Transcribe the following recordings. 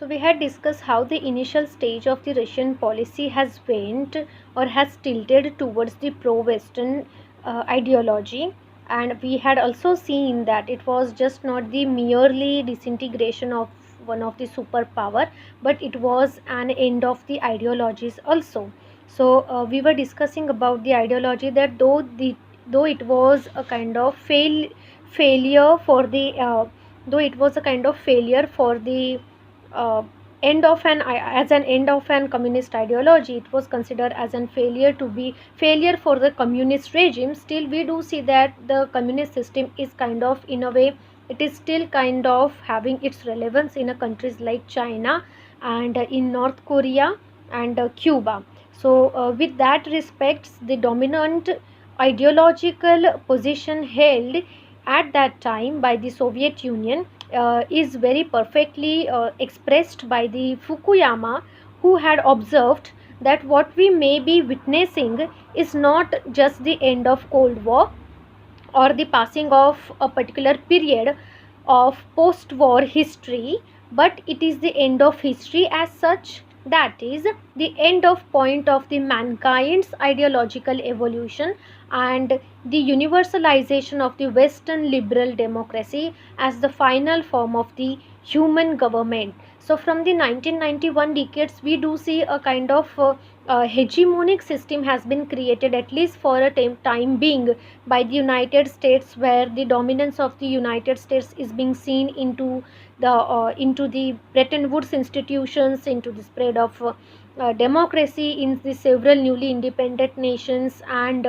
So we had discussed how the initial stage of the Russian policy has went or has tilted towards the pro-Western ideology, and we had also seen that it was just not the merely disintegration of one of the superpower, but it was an end of the ideologies also. So we were discussing about the ideology that though it was a kind of failure for the though it was a kind of failure for the uh, end of an as an end of an communist ideology, it was considered as an failure for the communist regime. Still we do see that the communist system is kind of, in a way, it is still kind of having its relevance in a countries like China and in North Korea and Cuba. So with that respects, the dominant ideological position held at that time by the Soviet Union is very perfectly expressed by the Fukuyama, who had observed that what we may be witnessing is not just the end of Cold War or the passing of a particular period of post war history, but it is the end of history as such. That is the end of point of the mankind's ideological evolution and the universalization of the Western liberal democracy as the final form of the human government. So from the 1991 decades we do see a kind of hegemonic system has been created, at least for a time being, by the United States, where the dominance of the United States is being seen into the Bretton Woods institutions, into the spread of democracy in the several newly independent nations, and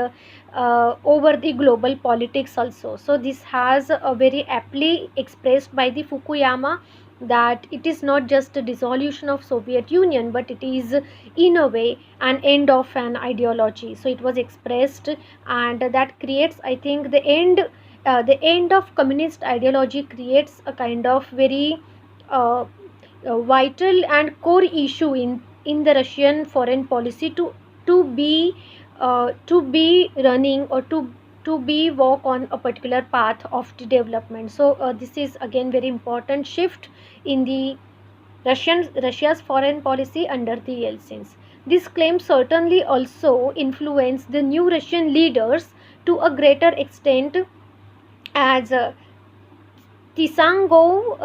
over the global politics also. So this has very aptly expressed by the Fukuyama that it is not just a dissolution of Soviet Union, but it is in a way an end of an ideology. So it was expressed, and that creates, I think, the end of communist ideology creates a kind of very uh, vital and core issue in the Russian foreign policy to be running or to be walk on a particular path of the development. So this is again very important shift in the Russia's foreign policy under the Yeltsins. This claim certainly also influenced the new Russian leaders to a greater extent, as Tisankov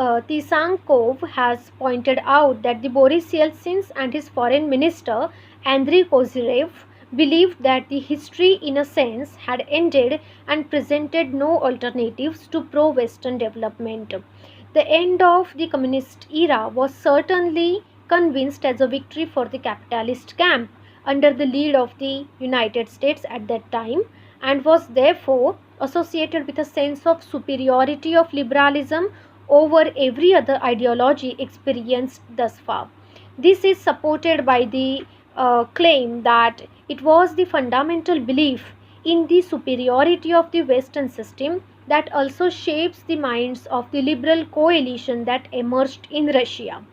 has pointed out that the Boris Yeltsin and his foreign minister Andrei Kozyrev believed that the history in a sense had ended and presented no alternatives to pro-Western development. The end of the communist era was certainly convinced as a victory for the capitalist camp under the lead of the United States at that time, and was therefore associated with a sense of superiority of liberalism over every other ideology experienced thus far. This is supported by the claim that it was the fundamental belief in the superiority of the Western system that also shapes the minds of the liberal coalition that emerged in Russia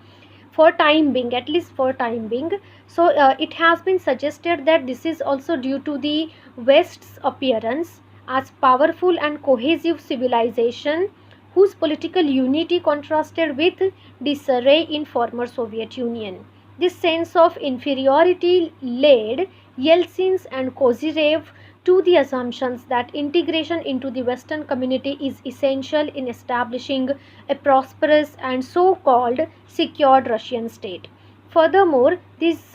for time being, at least for time being. So it has been suggested that this is also due to the West's appearance as powerful and cohesive civilization whose political unity contrasted with disarray in former Soviet Union. This sense of inferiority led Yeltsin and Kozyrev to the assumptions that integration into the Western community is essential in establishing a prosperous and so-called secured Russian state. Furthermore, this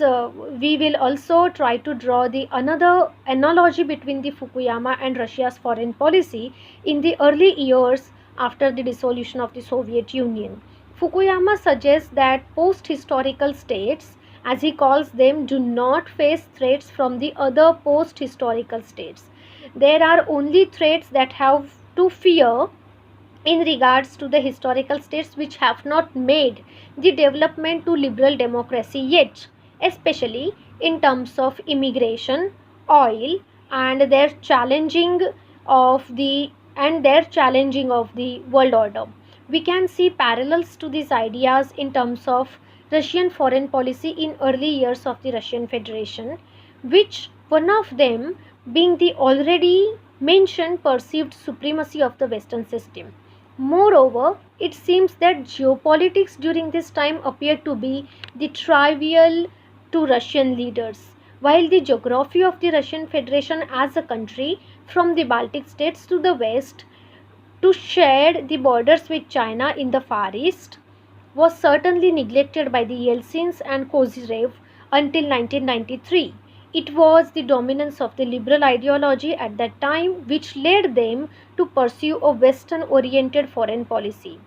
we will also try to draw the another analogy between the Fukuyama and Russia's foreign policy in the early years after the dissolution of the Soviet Union. Fukuyama suggests that post-historical states, as he calls them, do not face threats from the other post-historical states. There are only threats that have to fear in regards to the historical states which have not made the development to liberal democracy yet, especially in terms of immigration, oil, and their challenging of the world order. We can see parallels to these ideas in terms of Russian foreign policy in early years of the Russian Federation, which one of them being the already mentioned perceived supremacy of the Western system. Moreover, it seems that geopolitics during this time appeared to be the trivial to Russian leaders, while the geography of the Russian Federation as a country, from the Baltic states to the west to share the borders with China in the Far East, was certainly neglected by the Yeltsins and Kozyrev until 1993. It was the dominance of the liberal ideology at that time which led them to pursue a Western oriented foreign policy.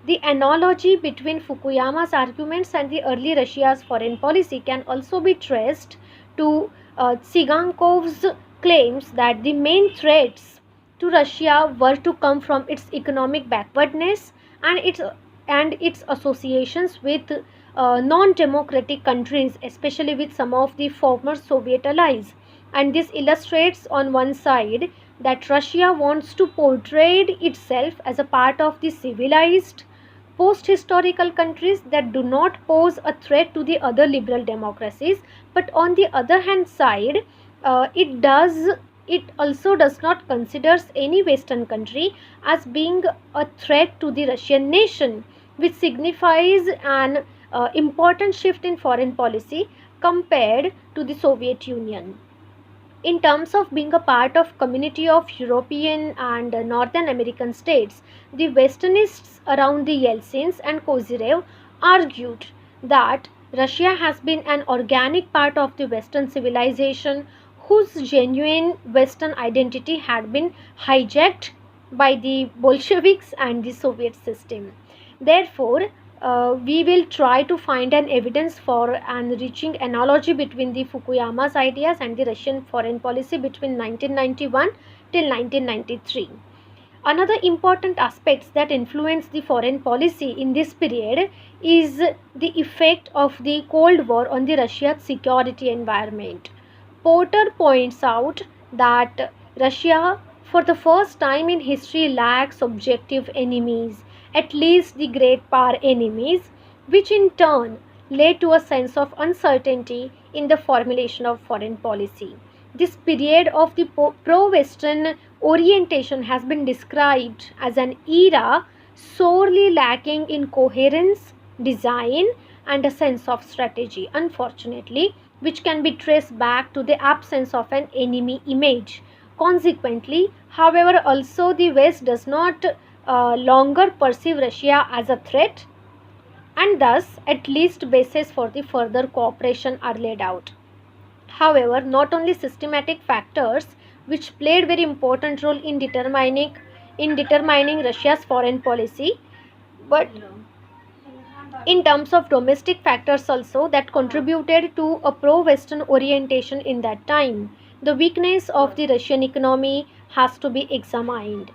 The analogy between Fukuyama's arguments and the early Russia's foreign policy can also be traced to Tsigankov's claims that the main threats to Russia were to come from its economic backwardness and its associations with non-democratic countries, especially with some of the former Soviet allies. And this illustrates on one side that Russia wants to portray itself as a part of the civilized post-historical countries that do not pose a threat to the other liberal democracies, but on the other hand side, it also does not considers any Western country as being a threat to the Russian nation, which signifies an important shift in foreign policy compared to the Soviet Union. In terms of being a part of community of European and Northern American states, the Westernists around the Yeltsins and Kozyrev argued that Russia has been an organic part of the Western civilization whose genuine Western identity had been hijacked by the Bolsheviks and the Soviet system. Therefore, we will try to find an evidence for an reaching analogy between the Fukuyama's ideas and the Russian foreign policy between 1991 till 1993. Another important aspects that influence the foreign policy in this period is the effect of the Cold War on the Russia's security environment. Porter points out that Russia, for the first time in history, lacks objective enemies, at least the great power enemies, which in turn led to a sense of uncertainty in the formulation of foreign policy. This period of the pro Western orientation has been described as an era sorely lacking in coherence, design, and a sense of strategy, unfortunately, which can be traced back to the absence of an enemy image. Consequently, however, also the West does not longer perceive Russia as a threat, and thus at least bases for the further cooperation are laid out. However, not only systematic factors which played very important role in determining Russia's foreign policy, but in terms of domestic factors also that contributed to a pro-Western orientation in that time. The weakness of the Russian economy has to be examined.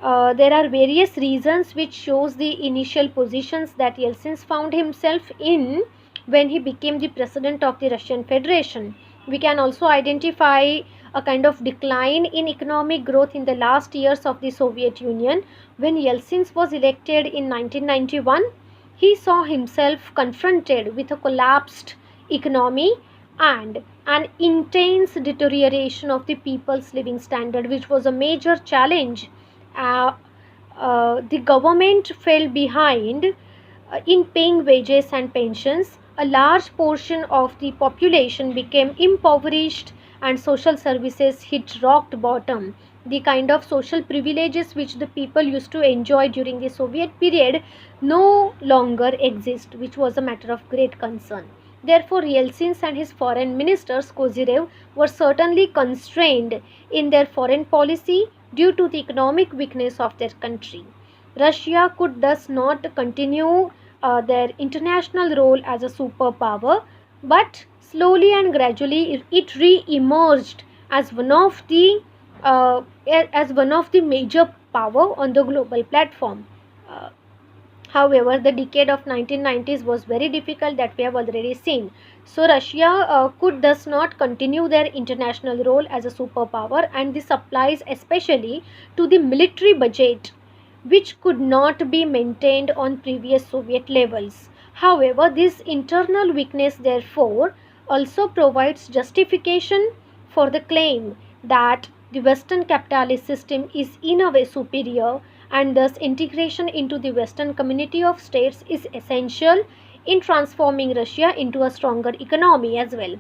There are various reasons which shows the initial positions that Yeltsin found himself in when he became the president of the Russian Federation. We can also identify a kind of decline in economic growth in the last years of the Soviet Union. When Yeltsin was elected in 1991, he saw himself confronted with a collapsed economy and an intense deterioration of the people's living standard, which was a major challenge. uh, the government fell behind in paying wages and pensions. A large portion of the population became impoverished and social services hit rock bottom. The kind of social privileges which the people used to enjoy during the Soviet period no longer exist, which was a matter of great concern. Therefore, Yeltsin and his foreign ministers, Kozyrev, were certainly constrained in their foreign policy due to the economic weakness of their country. Russia could thus not continue their international role as a superpower, but slowly and gradually it re-emerged as one of the major power on the global platform. Uh, However, the decade of 1990s was very difficult, that we have already seen. So Russia could thus not continue their international role as a superpower, and this applies especially to the military budget, which could not be maintained on previous Soviet levels. However, this internal weakness therefore also provides justification for the claim that the Western capitalist system is in a way superior and thus integration into the Western community of states is essential in transforming Russia into a stronger economy as well.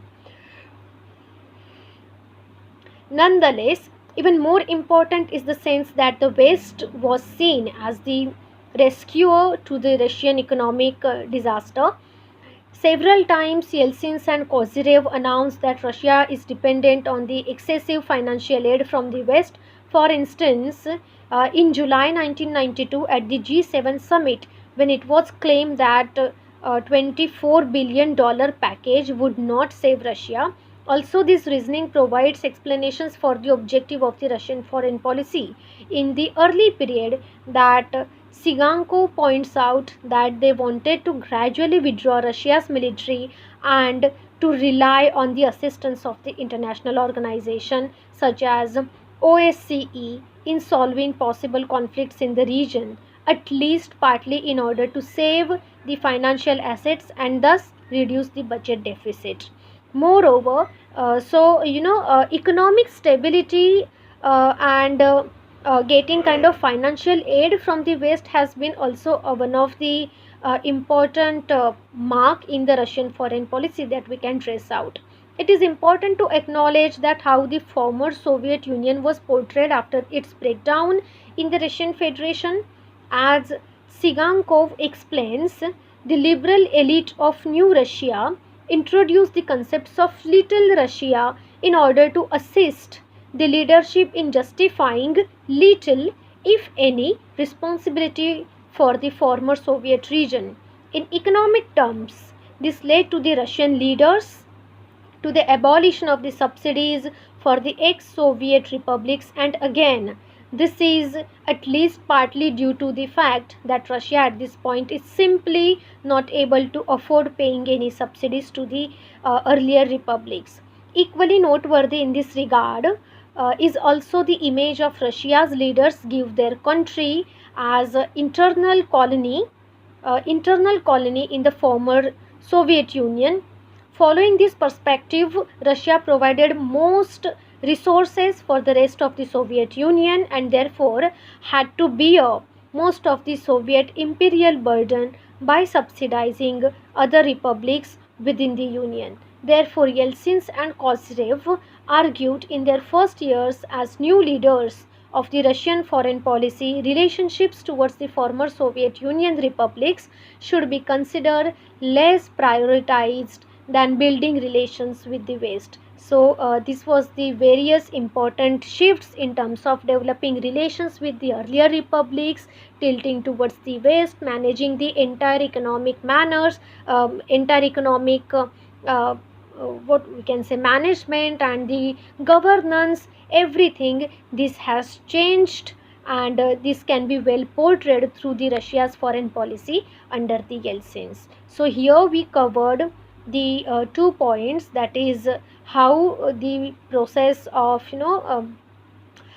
Nonetheless, even more important is the sense that the West was seen as the rescuer to the Russian economic disaster. Several times, Yeltsin and Kozyrev announced that Russia is dependent on the excessive financial aid from the West. For instance, in July 1992 at the G7 summit, when it was claimed that $24 billion package would not save Russia. Also, this reasoning provides explanations for the objective of the Russian foreign policy. In the early period, that Siganko points out that they wanted to gradually withdraw Russia's military and to rely on the assistance of the international organization such as OSCE in solving possible conflicts in the region, at least partly in order to save the financial assets and thus reduce the budget deficit. Moreover, economic stability and getting kind of financial aid from the West has been also one of the important mark in the Russian foreign policy that we can trace out. It is important to acknowledge that how the former Soviet Union was portrayed after its breakdown in the Russian Federation. As Sigankov explains, the liberal elite of New Russia introduced the concepts of Little Russia in order to assist the leadership in justifying little, if any, responsibility for the former Soviet region. In economic terms, this led to the Russian leaders to the abolition of the subsidies for the ex Soviet republics, and again, this is at least partly due to the fact that Russia at this point is simply not able to afford paying any subsidies to the earlier republics. Equally noteworthy in this regard is also the image of Russia's leaders give their country as a internal colony in the former Soviet Union. Following this perspective, Russia provided most resources for the rest of the Soviet Union and therefore had to bear most of the Soviet imperial burden by subsidizing other republics within the Union. Therefore, Yeltsin and Kozyrev argued in their first years as new leaders of the Russian foreign policy, relationships towards the former Soviet Union republics should be considered less prioritized than building relations with the West. So, this was the various important shifts in terms of developing relations with the earlier republics, tilting towards the West, managing the entire economic manners, entire economic what we can say management and the governance, everything this has changed, and this can be well portrayed through the Russia's foreign policy under the Yeltsins. So here we covered the 2 points, that is how the process of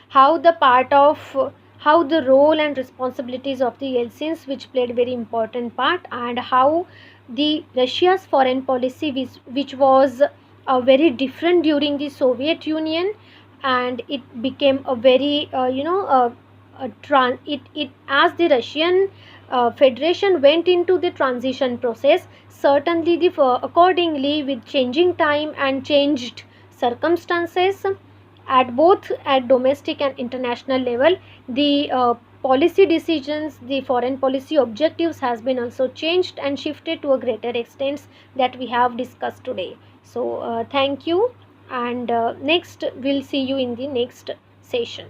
how the part of how the role and responsibilities of the Yeltsins which played very important part, and how the Russia's foreign policy which was very different during the Soviet Union, and it became a very it as the Russian Federation went into the transition process, certainly the accordingly with changing time and changed circumstances at both at domestic and international level, the policy decisions, the foreign policy objectives has been also changed and shifted to a greater extent that we have discussed today. So thank you, and next we'll see you in the next session.